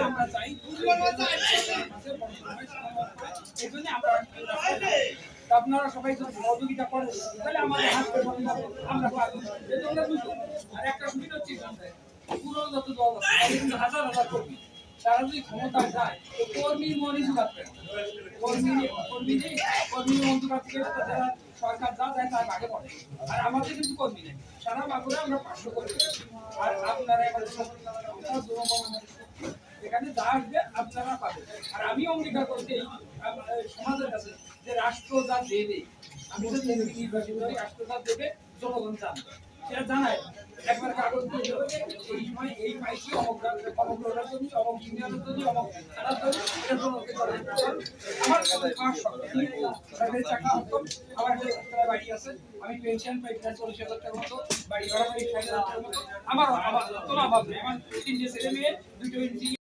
আমরা চাই এই জন্য আমরা আপনারা সবাই যদি সহযোগিতা করেন তাহলে আমাদের হাত আমরা পারবো। আর একটা সুবিধা হচ্ছে পুরো যত দল আছে কিন্তু হাজার হাজার কর্মী, তারা যদি ক্ষমতায় যায় তো কর্মীর মনে জুগাতে কর্মী মন্ত্রণালয় থেকে যারা সরকার যা দেয় তার আগে পড়ে। আর আমাদের কিন্তু কর্মী নেই, সারা বাঁকুড়া আমরা 500 কর্মী। আর আপনারা এখানে যা আসবে আপনারা পাবেন। আর আমি অঙ্গীকার করছি সমাজের কাছে যে রাষ্ট্র যা দেবে, আমি তো নির্বাচিত হই, রাষ্ট্র যা দেবে জনগণ জানবে, সেটা জানায় একবার কাগজ দিয়ে দেবে এই সময় এই পাইছি অমক রোডের জন্য, অমক ইউনিয়নের জন্য, অমক থানার জন্য, এটা জনগণকে আমার সরকারি চাকরি করতাম, আমার একটা বাড়ি আছে, আমি পেনশন পাই 40,000 টাকার মতো, বাড়ি ভাড়া পাই 60,000 টাকার মতো। আমার তোলা আমার 3টে ছেলে মেয়ে, 2টো ইঞ্জিনিয়ার।